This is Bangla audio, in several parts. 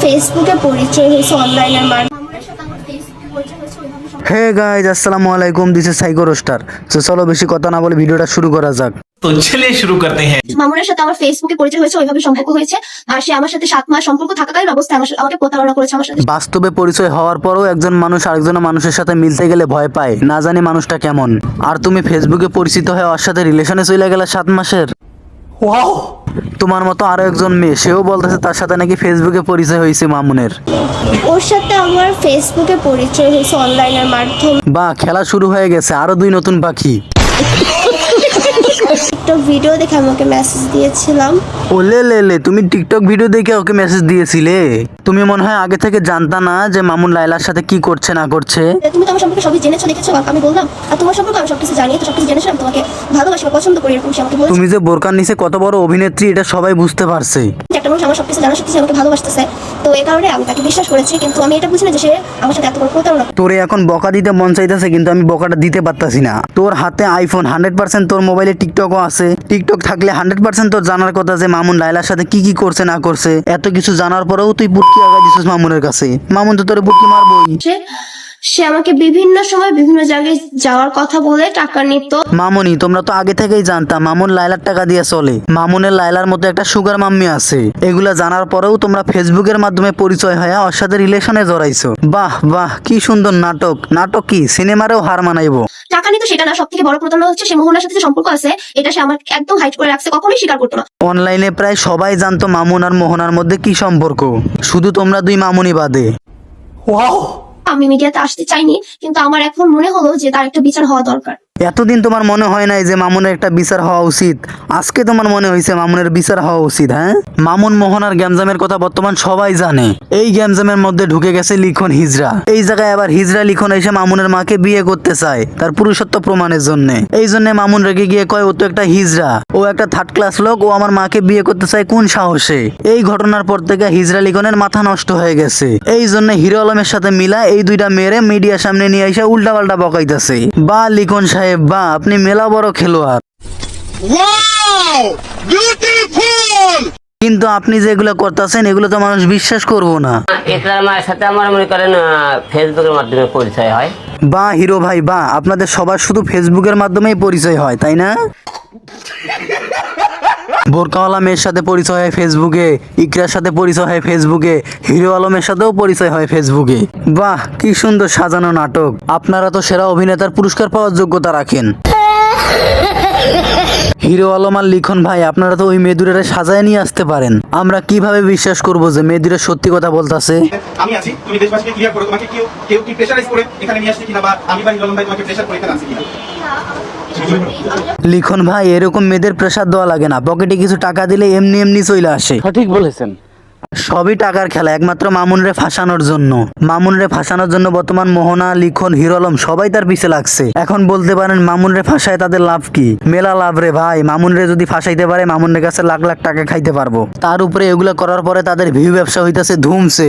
ফেসবুকে পরিচয় হয়েছে অনলাইনের মাধ্যমের সাথে আমার ফেসবুকে পরিচয় হয়েছে ওইভাবে হে গাইজ আসসালামু আলাইকুম, দিস ইজ সাইকো রোস্টার। তো চলো বেশি কথা না বলে ভিডিওটা শুরু করা যাক। तो चलिए शुरू करते हैं। মামুনের সাথে আমার ফেসবুকে পরিচয় হয়েছে ওইভাবে সম্পর্ক হয়েছে। আর সে আমার সাথে 7 মাস সম্পর্ক থাকাকালীন অবস্থায় আমাকে প্রতারণা করেছে আমার সাথে। বাস্তবে পরিচয় হওয়ার পরও একজন মানুষ আরেকজন মানুষের সাথে মিলতে গেলে ভয় পায়, না জানি মানুষটা কেমন। আর তুমি ফেসবুকে পরিচিত হয়ে ওর সাথে রিলেশনে চলে গেলে 7 মাসের। তোমার মতো আরো একজন মেয়ে, সেও বলতেছে তার সাথে নাকি ফেসবুকে পরিচয় হয়েছে মামুনের। ওর সাথে আমার ফেসবুকে পরিচয় হয়েছে অনলাইনের মাধ্যমে। বা খেলা শুরু হয়ে গেছে, আরো 2 নতুন পাখি। একটা ভিডিও দেখে আমাকে মেসেজ দিয়েছিলাম। ওলে লে, তুমি টিকটক ভিডিও দেখে ওকে মেসেজ দিয়েছিলে? তুমি মনে হয় আগে থেকে জানতা না যে মামুন লাইলার সাথে কি করছে না করছে। তুমি তো আমার সম্পর্কে সবই জেনেছো, দেখেছো, আমি বললাম। আর তোমার সম্পর্কে আমি সবকিছু জানি, তো সবকিছু জেনেছো, আমি তোমাকে ভালোবাসি বা পছন্দ করি, এরকম সে আমাকে বলেছে। তুমি যে বোরকার নিচে কত বড় অভিনেত্রী এটা সবাই বুঝতে পারছে। একটা মানুষ আমার সবকিছু জানা সত্যি আমাকে ভালোবাসতেছে, তো এই কারণে আমি তাকে বিশ্বাস করেছি। কিন্তু আমি এটা বুঝি না যে সে আমার সাথে এত বড় প্রতারণা। তোরে এখন বকা দিতে মন চাইতেছে, কিন্তু আমি বকাটা দিতে পারতাছি না। তোর হাতে আইফোন, 100% তোর মোবাইলে টিকটকও আছে। টিকটক থাকলে 100% তোর জানার কথা যে মামুন লাইলার সাথে কি কি করছে না করছে। এত কিছু জানার পরেও তুই পুটকি আগাই দিছিস মামুনের কাছে। মামুন তো তোরে পুটকি মারবই। সে আমাকে বিভিন্ন সময় বিভিন্ন জায়গায় যাওয়ার কথা বলে টাকা নিত। মামুনি, তোমরা তো আগে থেকেই জানতাম মামুন লাইলার টাকা দিয়ে চলে। মামুনের লাইলার মতো একটা সুগার মাম্মি আছে। এগুলা জানার পরেও তোমরা ফেসবুকের মাধ্যমে পরিচয় হয়ে ওর সাথে রিলেশনে জড়াইছো। বাহ বাহ, কি সুন্দর নাটক। নাটক কি, সিনেমারেও হার মানাইবো। টাকা নিত সেটা না, সব থেকে বড় প্রতারণা হচ্ছে সে মোহনার সাথে যে সম্পর্ক আছে এটা সে আমার একদম হাইড করে রাখছে, কখনোই স্বীকার করতো না। অনলাইনে প্রায় সবাই জানতো মামুন আর মোহনার মধ্যে কি সম্পর্ক, শুধু তোমরা 2 মামুনি বাদে। আমি মিডিয়াতে আসতে চাইনি, কিন্তু আমার এখন মনে হলো যে তার একটা বিচার হওয়া দরকার। এতদিন তোমার মনে হয় নাই যে মামুনের একটা বিচার হওয়া উচিত? আজকে তোমার মনে হয়েছে মামুনের বিচার হওয়া উচিত? হ্যাঁ, মামুন মোহনার গ্যামজামের কথা বর্তমান সবাই জানে। এই গ্যামজামের মধ্যে ঢুকে গেছে লিখন হিজরা। এই জায়গায় আবার হিজরা লিখন এসে মামুনের মাকে বিয়ে করতে চায় তার পুরুষত্ব প্রমাণের জন্য। এই জন্য মামুন রেগে গিয়ে কয় ও তো একটা হিজরা, ও একটা 3rd ক্লাস লোক, ও আমার মাকে বিয়ে করতে চায় কোন সাহসে। এই ঘটনার পর থেকে হিজরা লিখনের মাথা নষ্ট হয়ে গেছে। এই জন্য হিরো আলমের সাথে মিলা এই 2টা মেয়েরে মিডিয়ার সামনে নিয়ে এসে উল্টা পাল্টা বকাইতেছে। বা লিখন সাহেব বা, আপনি মেলা বড় খেলোয়াড়। কিন্তু আপনি যেগুলো করতেছেন এগুলো তো মানুষ বিশ্বাস করবো না। ইকরার মায়ের সাথে আমার মনে করেন ফেসবুকের মাধ্যমে পরিচয় হয়। বা হিরো ভাই বা, আপনাদের সবার শুধু ফেসবুকের মাধ্যমেই পরিচয় হয়, তাই না? বোরকাওয়ালা মেয়ের সাথে পরিচয় হয় ফেসবুকে, ইকরার সাথে পরিচয় হয় ফেসবুকে, হিরো আলমের সাথেও পরিচয় হয় ফেসবুকে। বাহ, কি সুন্দর সাজানো নাটক। আপনারা তো সেরা অভিনেতার পুরস্কার পাওয়ার যোগ্যতা রাখেন। হিরো আলম আর লিখন ভাই, আপনারা তো ওই মেয়েদুরের সাজায় নিয়ে আসতে পারেন। আমরা কিভাবে বিশ্বাস করব যে মেয়েদুরের সত্যি কথা বলতাছে? আমি আছি, তুমি দেশবাসীকে ক্লিয়ার করো তোমাকে কেউ কি প্রেসারাইজ করে এখানে নিয়ে আসছে কিনা, বা আমি বা হিরো ভাই তোমাকে প্রেসার করে এখানে আসছে কিনা। লিখন ভাই, এরকম মেয়েদের প্রেসার দেওয়া লাগে না, পকেটে কিছু টাকা দিলে এমনি এমনি চলে আসে। সঠিক বলেছেন। সবই টাকার খেলা, একমাত্র মামুনরে ফাঁসানোর জন্য। মামুনরে ফাঁসানোর জন্য বর্তমান মোহনা, লিখন, হিরো আলম সবাই তার পিছে লাগছে। এখন বলতে পারেন মামুনরে ফাঁসায় তাদের লাভ কি? মেলা লাভ রে ভাই। মামুনরে যদি ফাঁসাইতে পারে মামুনের কাছে লাখ লাখ টাকা খাইতে পারবো। তার উপরে এগুলা করার পরে তাদের ভিউ ব্যবসা হইতাছে ধুমছে।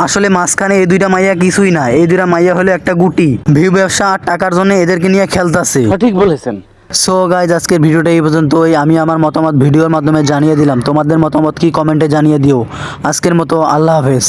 আসলে মাঝখানে এই 2টা মাইয়া কিছুই না, এই 2টা মাইয়া হলো একটা গুটি। ভিউ ব্যবসা আর টাকার জন্য এদেরকে নিয়ে খেলতাছে। সঠিক বলেছেন। সো গাইজ, আজকের ভিডিওটা এই পর্যন্তই। আমি আমার মতামত ভিডিওর মাধ্যমে জানিয়ে দিলাম। তোমাদের মতামত কি কমেন্টে জানিয়ে দিও। আজকের মতো আল্লাহ হাফেজ।